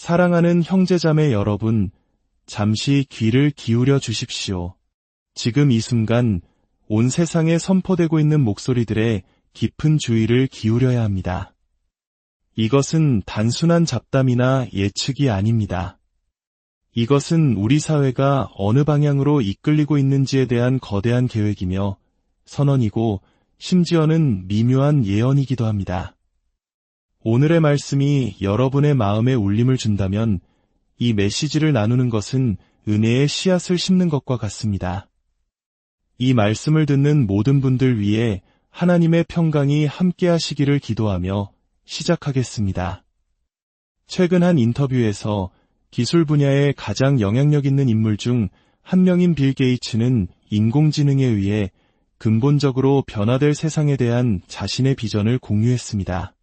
사랑하는 형제자매 여러분, 잠시 귀를 기울여 주십시오. 지금 이 순간 온 세상에 선포되고 있는 목소리들에 깊은 주의를 기울여야 합니다. 이것은 단순한 잡담이나 예측이 아닙니다. 이것은 우리 사회가 어느 방향으로 이끌리고 있는지에 대한 거대한 계획이며 선언이고 심지어는 미묘한 예언이기도 합니다. 오늘의 말씀이 여러분의 마음에 울림을 준다면 이 메시지를 나누는 것은 은혜의 씨앗을 심는 것과 같습니다. 이 말씀을 듣는 모든 분들 위해 하나님의 평강이 함께하시기를 기도하며 시작하겠습니다. 최근 한 인터뷰에서 기술 분야에 가장 영향력 있는 인물 중 한 명인 빌 게이츠는 인공지능에 의해 근본적으로 변화될 세상에 대한 자신의 비전을 공유했습니다.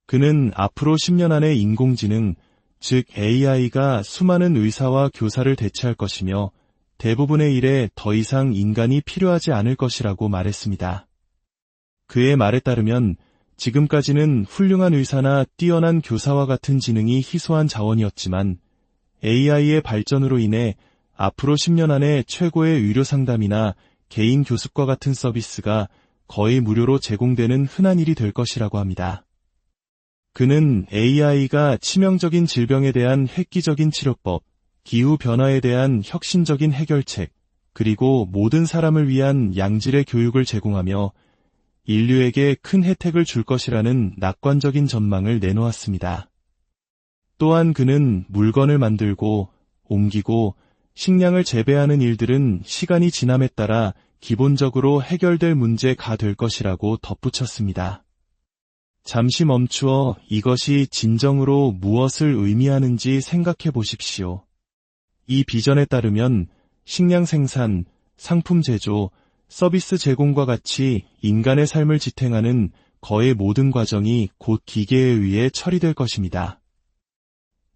그는 앞으로 10년 안에 인공지능, 즉 AI가 수많은 의사와 교사를 대체할 것이며 대부분의 일에 더 이상 인간이 필요하지 않을 것이라고 말했습니다. 그의 말에 따르면 지금까지는 훌륭한 의사나 뛰어난 교사와 같은 지능이 희소한 자원이었지만 AI의 발전으로 인해 앞으로 10년 안에 최고의 의료 상담이나 개인 교습과 같은 서비스가 거의 무료로 제공되는 흔한 일이 될 것이라고 합니다. 그는 AI가 치명적인 질병에 대한 획기적인 치료법, 기후변화에 대한 혁신적인 해결책, 그리고 모든 사람을 위한 양질의 교육을 제공하며 인류에게 큰 혜택을 줄 것이라는 낙관적인 전망을 내놓았습니다. 또한 그는 물건을 만들고 옮기고 식량을 재배하는 일들은 시간이 지남에 따라 기본적으로 해결될 문제가 될 것이라고 덧붙였습니다. 잠시 멈추어 이것이 진정으로 무엇을 의미하는지 생각해 보십시오. 이 비전에 따르면 식량 생산, 상품 제조, 서비스 제공과 같이 인간의 삶을 지탱하는 거의 모든 과정이 곧 기계에 의해 처리될 것입니다.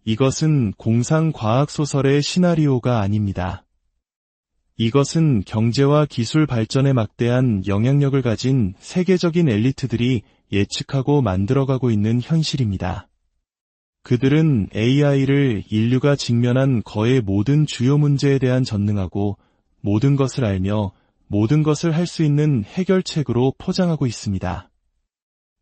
이것은 공상과학소설의 시나리오가 아닙니다. 이것은 경제와 기술 발전에 막대한 영향력을 가진 세계적인 엘리트들이 예측하고 만들어가고 있는 현실입니다. 그들은 AI를 인류가 직면한 거의 모든 주요 문제에 대한 전능하고 모든 것을 알며 모든 것을 할 수 있는 해결책으로 포장하고 있습니다.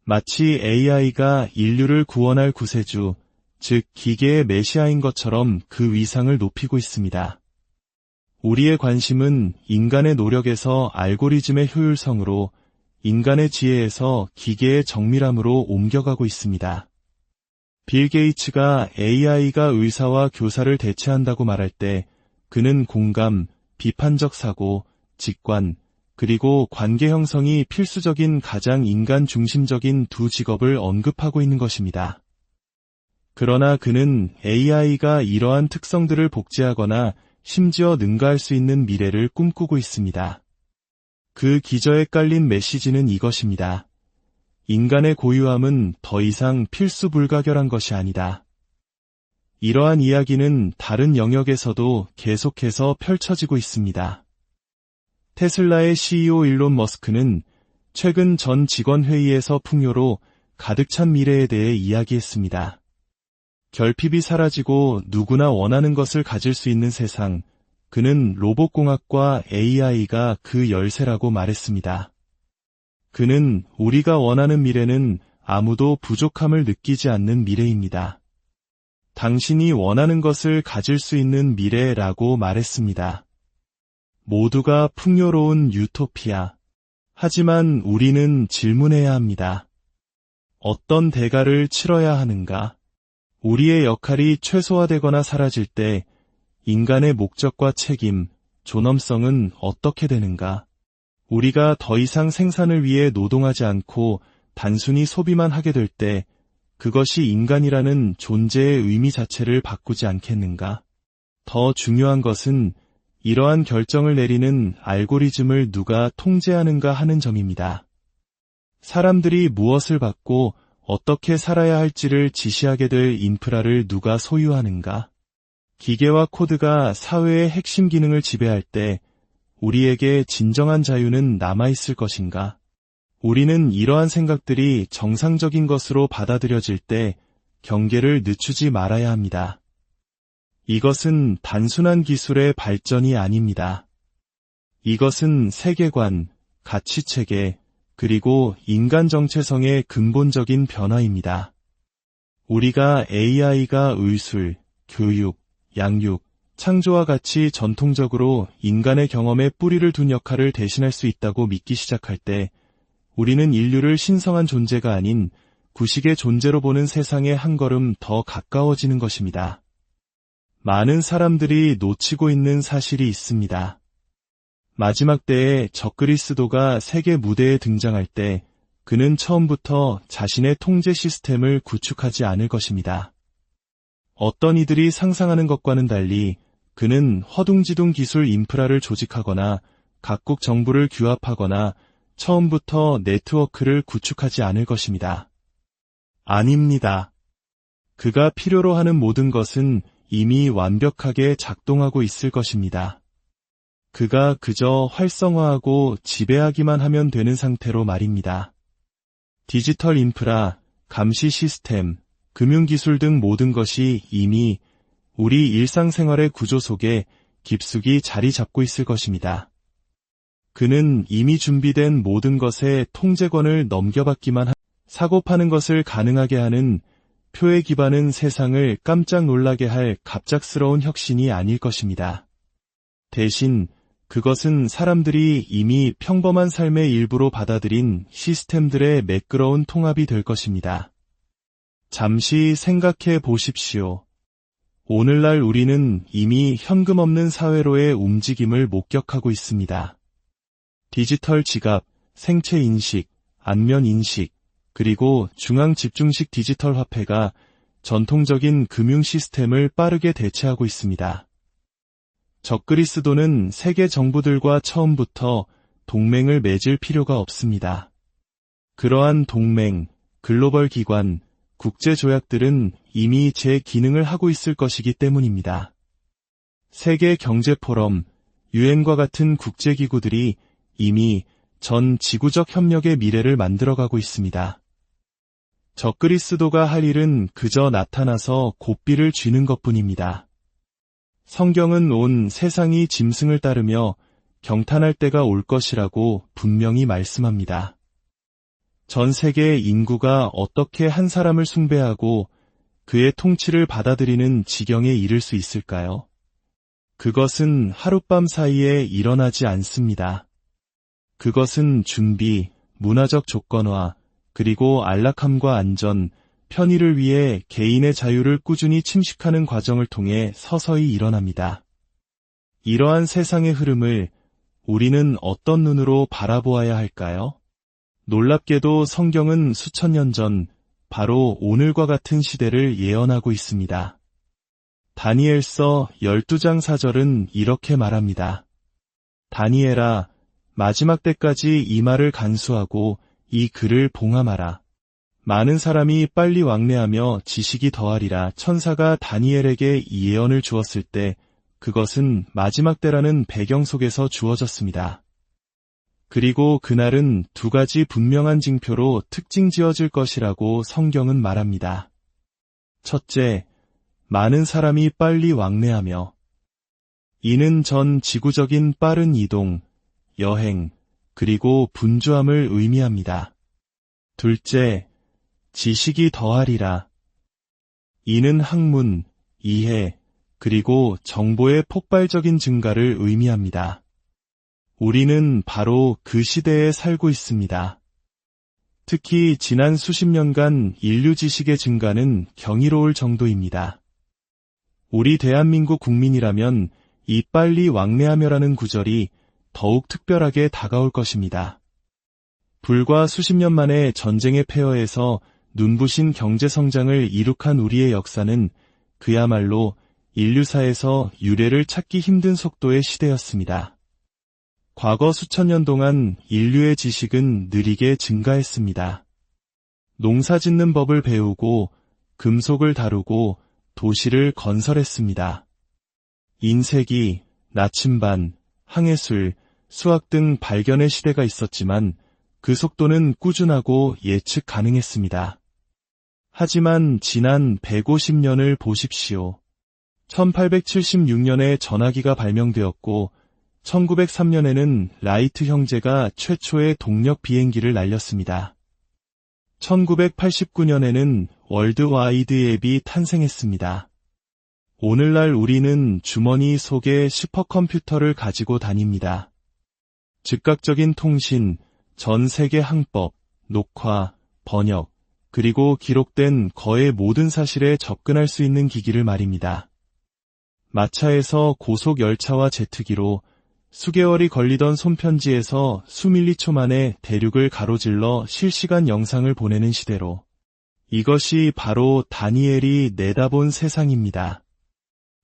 마치 AI가 인류를 구원할 구세주, 즉 기계의 메시아인 것처럼 그 위상을 높이고 있습니다. 우리의 관심은 인간의 노력에서 알고리즘의 효율성으로, 인간의 지혜에서 기계의 정밀함으로 옮겨가고 있습니다. 빌 게이츠가 AI가 의사와 교사를 대체한다고 말할 때 그는 공감, 비판적 사고, 직관, 그리고 관계 형성이 필수적인 가장 인간 중심적인 두 직업을 언급하고 있는 것입니다. 그러나 그는 AI가 이러한 특성들을 복제하거나 심지어 능가할 수 있는 미래를 꿈꾸고 있습니다. 그 기저에 깔린 메시지는 이것입니다. 인간의 고유함은 더 이상 필수 불가결한 것이 아니다. 이러한 이야기는 다른 영역에서도 계속해서 펼쳐지고 있습니다. 테슬라의 CEO 일론 머스크는 최근 전 직원 회의에서 풍요로 가득 찬 미래에 대해 이야기했습니다. 결핍이 사라지고 누구나 원하는 것을 가질 수 있는 세상, 그는 로봇공학과 AI가 그 열쇠라고 말했습니다. 그는 우리가 원하는 미래는 아무도 부족함을 느끼지 않는 미래입니다. 당신이 원하는 것을 가질 수 있는 미래라고 말했습니다. 모두가 풍요로운 유토피아. 하지만 우리는 질문해야 합니다. 어떤 대가를 치러야 하는가? 우리의 역할이 최소화되거나 사라질 때 인간의 목적과 책임, 존엄성은 어떻게 되는가? 우리가 더 이상 생산을 위해 노동하지 않고 단순히 소비만 하게 될 때 그것이 인간이라는 존재의 의미 자체를 바꾸지 않겠는가? 더 중요한 것은 이러한 결정을 내리는 알고리즘을 누가 통제하는가 하는 점입니다. 사람들이 무엇을 받고 어떻게 살아야 할지를 지시하게 될 인프라를 누가 소유하는가? 기계와 코드가 사회의 핵심 기능을 지배할 때 우리에게 진정한 자유는 남아있을 것인가? 우리는 이러한 생각들이 정상적인 것으로 받아들여질 때 경계를 늦추지 말아야 합니다. 이것은 단순한 기술의 발전이 아닙니다. 이것은 세계관, 가치체계, 그리고 인간 정체성의 근본적인 변화입니다. 우리가 AI가 의술, 교육, 양육, 창조와 같이 전통적으로 인간의 경험에 뿌리를 둔 역할을 대신할 수 있다고 믿기 시작할 때, 우리는 인류를 신성한 존재가 아닌 구식의 존재로 보는 세상에 한 걸음 더 가까워지는 것입니다. 많은 사람들이 놓치고 있는 사실이 있습니다. 마지막 때에 적그리스도가 세계 무대에 등장할 때 그는 처음부터 자신의 통제 시스템을 구축하지 않을 것입니다. 어떤 이들이 상상하는 것과는 달리 그는 허둥지둥 기술 인프라를 조직하거나 각국 정부를 규합하거나 처음부터 네트워크를 구축하지 않을 것입니다. 아닙니다. 그가 필요로 하는 모든 것은 이미 완벽하게 작동하고 있을 것입니다. 그가 그저 활성화하고 지배하기만 하면 되는 상태로 말입니다. 디지털 인프라, 감시 시스템, 금융기술 등 모든 것이 이미 우리 일상생활의 구조 속에 깊숙이 자리 잡고 있을 것입니다. 그는 이미 준비된 모든 것에 통제권을 넘겨받기만 사고 파는 것을 가능하게 하는 표에 기반한 세상을 깜짝 놀라게 할 갑작스러운 혁신이 아닐 것입니다. 대신 그것은 사람들이 이미 평범한 삶의 일부로 받아들인 시스템들의 매끄러운 통합이 될 것입니다. 잠시 생각해 보십시오. 오늘날 우리는 이미 현금 없는 사회로의 움직임을 목격하고 있습니다. 디지털 지갑, 생체 인식, 안면 인식, 그리고 중앙 집중식 디지털 화폐가 전통적인 금융 시스템을 빠르게 대체하고 있습니다. 적그리스도는 세계 정부들과 처음부터 동맹을 맺을 필요가 없습니다. 그러한 동맹, 글로벌 기관, 국제 조약들은 이미 제 기능을 하고 있을 것이기 때문입니다. 세계 경제 포럼, 유엔과 같은 국제기구들이 이미 전 지구적 협력의 미래를 만들어가고 있습니다. 적그리스도가 할 일은 그저 나타나서 고삐를 쥐는 것뿐입니다. 성경은 온 세상이 짐승을 따르며 경탄할 때가 올 것이라고 분명히 말씀합니다. 전 세계 인구가 어떻게 한 사람을 숭배하고 그의 통치를 받아들이는 지경에 이를 수 있을까요? 그것은 하룻밤 사이에 일어나지 않습니다. 그것은 준비, 문화적 조건화, 그리고 안락함과 안전, 편의를 위해 개인의 자유를 꾸준히 침식하는 과정을 통해 서서히 일어납니다. 이러한 세상의 흐름을 우리는 어떤 눈으로 바라보아야 할까요? 놀랍게도 성경은 수천 년 전 바로 오늘과 같은 시대를 예언하고 있습니다. 다니엘서 12장 4절은 이렇게 말합니다. 다니엘아, 마지막 때까지 이 말을 간수하고 이 글을 봉함하라. 많은 사람이 빨리 왕래하며 지식이 더하리라. 천사가 다니엘에게 이 예언을 주었을 때 그것은 마지막 때라는 배경 속에서 주어졌습니다. 그리고 그날은 두 가지 분명한 징표로 특징 지어질 것이라고 성경은 말합니다. 첫째, 많은 사람이 빨리 왕래하며 이는 전 지구적인 빠른 이동, 여행, 그리고 분주함을 의미합니다. 둘째, 지식이 더하리라. 이는 학문, 이해, 그리고 정보의 폭발적인 증가를 의미합니다. 우리는 바로 그 시대에 살고 있습니다. 특히 지난 수십 년간 인류 지식의 증가는 경이로울 정도입니다. 우리 대한민국 국민이라면 이 빨리 왕래하며라는 구절이 더욱 특별하게 다가올 것입니다. 불과 수십 년 만에 전쟁의 폐허에서 눈부신 경제성장을 이룩한 우리의 역사는 그야말로 인류사에서 유례를 찾기 힘든 속도의 시대였습니다. 과거 수천 년 동안 인류의 지식은 느리게 증가했습니다. 농사 짓는 법을 배우고 금속을 다루고 도시를 건설했습니다. 인쇄기, 나침반, 항해술, 수학 등 발견의 시대가 있었지만 그 속도는 꾸준하고 예측 가능했습니다. 하지만 지난 150년을 보십시오. 1876년에 전화기가 발명되었고 1903년에는 라이트 형제가 최초의 동력 비행기를 날렸습니다. 1989년에는 월드와이드 웹이 탄생했습니다. 오늘날 우리는 주머니 속에 슈퍼컴퓨터를 가지고 다닙니다. 즉각적인 통신, 전 세계 항법, 녹화, 번역, 그리고 기록된 거의 모든 사실에 접근할 수 있는 기기를 말입니다. 마차에서 고속열차와 제트기로 수개월이 걸리던 손편지에서 수밀리초 만에 대륙을 가로질러 실시간 영상을 보내는 시대로 이것이 바로 다니엘이 내다본 세상입니다.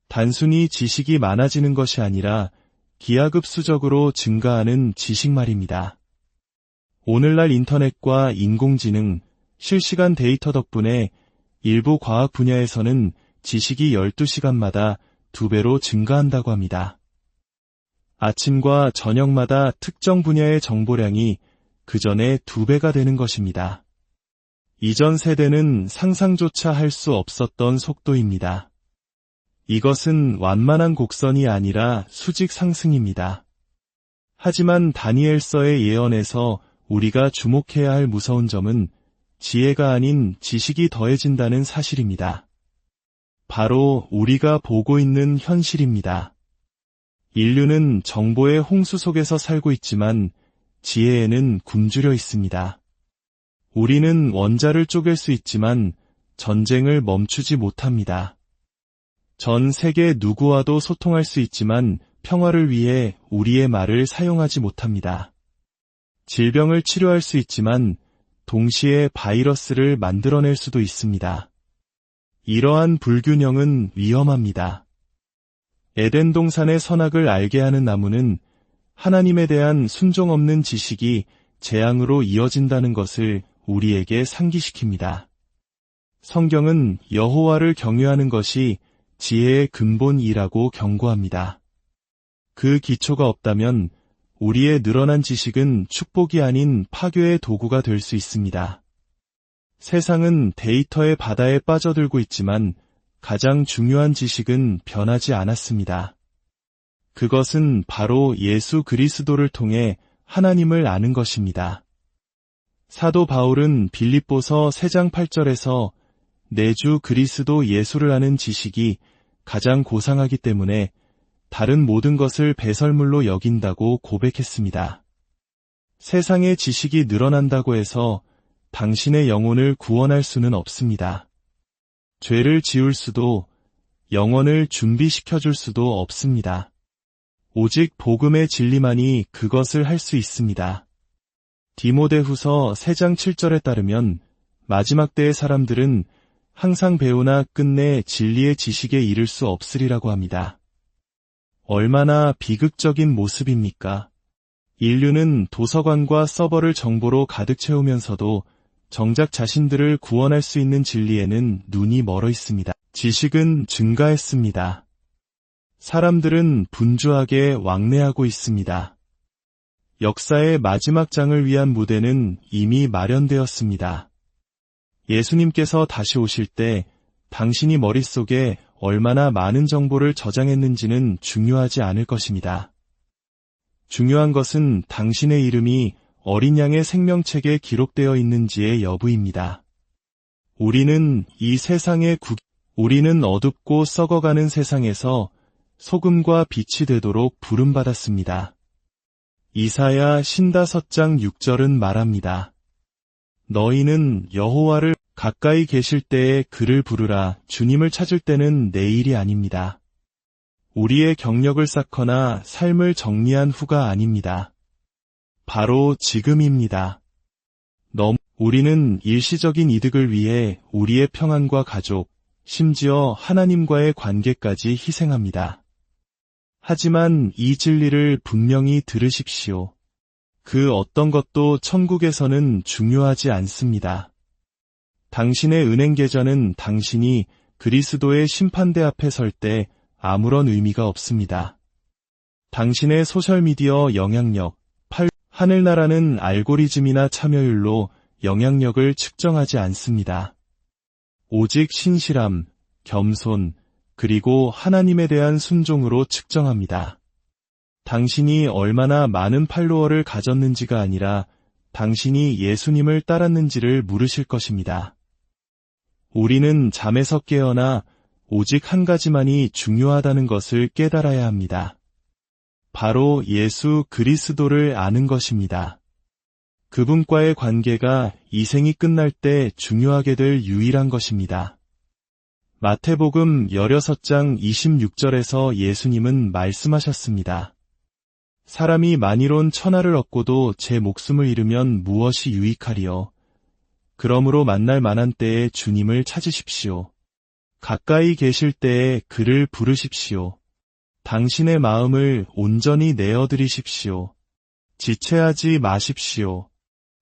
단순히 지식이 많아지는 것이 아니라 기하급수적으로 증가하는 지식 말입니다. 오늘날 인터넷과 인공지능, 실시간 데이터 덕분에 일부 과학 분야에서는 지식이 12시간마다 2배로 증가한다고 합니다. 아침과 저녁마다 특정 분야의 정보량이 그 전에 2배가 되는 것입니다. 이전 세대는 상상조차 할 수 없었던 속도입니다. 이것은 완만한 곡선이 아니라 수직 상승입니다. 하지만 다니엘서의 예언에서 우리가 주목해야 할 무서운 점은 지혜가 아닌 지식이 더해진다는 사실입니다. 바로 우리가 보고 있는 현실입니다. 인류는 정보의 홍수 속에서 살고 있지만 지혜에는 굶주려 있습니다. 우리는 원자를 쪼갤 수 있지만 전쟁을 멈추지 못합니다. 전 세계 누구와도 소통할 수 있지만 평화를 위해 우리의 말을 사용하지 못합니다. 질병을 치료할 수 있지만 동시에 바이러스를 만들어낼 수도 있습니다. 이러한 불균형은 위험합니다. 에덴 동산의 선악을 알게 하는 나무는 하나님에 대한 순종 없는 지식이 재앙으로 이어진다는 것을 우리에게 상기시킵니다. 성경은 여호와를 경외하는 것이 지혜의 근본이라고 경고합니다. 그 기초가 없다면 우리의 늘어난 지식은 축복이 아닌 파괴의 도구가 될 수 있습니다. 세상은 데이터의 바다에 빠져들고 있지만 가장 중요한 지식은 변하지 않았습니다. 그것은 바로 예수 그리스도를 통해 하나님을 아는 것입니다. 사도 바울은 빌립보서 3장 8절에서 내 주 그리스도 예수를 아는 지식이 가장 고상하기 때문에 다른 모든 것을 배설물로 여긴다고 고백했습니다. 세상의 지식이 늘어난다고 해서 당신의 영혼을 구원할 수는 없습니다. 죄를 지울 수도 영혼을 준비시켜줄 수도 없습니다. 오직 복음의 진리만이 그것을 할 수 있습니다. 디모데후서 3장 7절에 따르면 마지막 때의 사람들은 항상 배우나 끝내 진리의 지식에 이를 수 없으리라고 합니다. 얼마나 비극적인 모습입니까? 인류는 도서관과 서버를 정보로 가득 채우면서도 정작 자신들을 구원할 수 있는 진리에는 눈이 멀어 있습니다. 지식은 증가했습니다. 사람들은 분주하게 왕래하고 있습니다. 역사의 마지막 장을 위한 무대는 이미 마련되었습니다. 예수님께서 다시 오실 때 당신이 머릿속에 얼마나 많은 정보를 저장했는지는 중요하지 않을 것입니다. 중요한 것은 당신의 이름이 어린 양의 생명책에 기록되어 있는지의 여부입니다. 우리는 우리는 어둡고 썩어가는 세상에서 소금과 빛이 되도록 부름받았습니다. 이사야 55장 6절은 말합니다. 너희는 여호와를 가까이 계실 때에 그를 부르라. 주님을 찾을 때는 내일이 아닙니다. 우리의 경력을 쌓거나 삶을 정리한 후가 아닙니다. 바로 지금입니다. 우리는 일시적인 이득을 위해 우리의 평안과 가족, 심지어 하나님과의 관계까지 희생합니다. 하지만 이 진리를 분명히 들으십시오. 그 어떤 것도 천국에서는 중요하지 않습니다. 당신의 은행 계좌는 당신이 그리스도의 심판대 앞에 설 때 아무런 의미가 없습니다. 당신의 소셜미디어 영향력, 하늘나라는 알고리즘이나 참여율로 영향력을 측정하지 않습니다. 오직 신실함, 겸손, 그리고 하나님에 대한 순종으로 측정합니다. 당신이 얼마나 많은 팔로워를 가졌는지가 아니라 당신이 예수님을 따랐는지를 물으실 것입니다. 우리는 잠에서 깨어나 오직 한 가지만이 중요하다는 것을 깨달아야 합니다. 바로 예수 그리스도를 아는 것입니다. 그분과의 관계가 이 생이 끝날 때 중요하게 될 유일한 것입니다. 마태복음 16장 26절에서 예수님은 말씀하셨습니다. 사람이 만일온 천하를 얻고도 제 목숨을 잃으면 무엇이 유익하리요? 그러므로 만날 만한 때에 주님을 찾으십시오. 가까이 계실 때에 그를 부르십시오. 당신의 마음을 온전히 내어드리십시오. 지체하지 마십시오.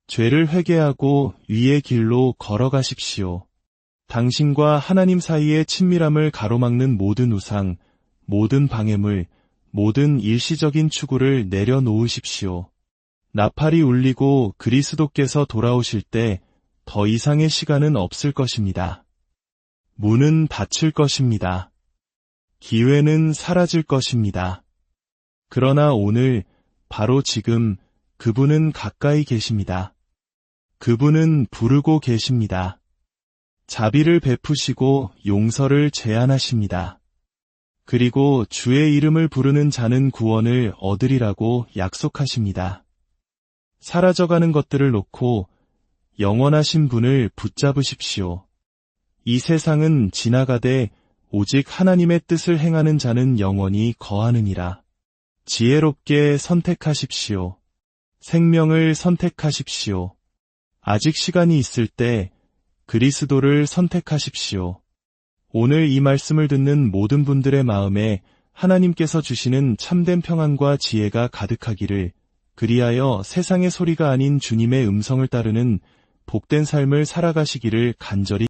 죄를 회개하고 위의 길로 걸어가십시오. 당신과 하나님 사이의 친밀함을 가로막는 모든 우상, 모든 방해물, 모든 일시적인 추구를 내려놓으십시오. 나팔이 울리고 그리스도께서 돌아오실 때 더 이상의 시간은 없을 것입니다. 문은 닫힐 것입니다. 기회는 사라질 것입니다. 그러나 오늘, 바로 지금 그분은 가까이 계십니다. 그분은 부르고 계십니다. 자비를 베푸시고 용서를 제안하십니다. 그리고 주의 이름을 부르는 자는 구원을 얻으리라고 약속하십니다. 사라져가는 것들을 놓고 영원하신 분을 붙잡으십시오. 이 세상은 지나가되 오직 하나님의 뜻을 행하는 자는 영원히 거하느니라. 지혜롭게 선택하십시오. 생명을 선택하십시오. 아직 시간이 있을 때 그리스도를 선택하십시오. 오늘 이 말씀을 듣는 모든 분들의 마음에 하나님께서 주시는 참된 평안과 지혜가 가득하기를, 그리하여 세상의 소리가 아닌 주님의 음성을 따르는 복된 삶을 살아가시기를 간절히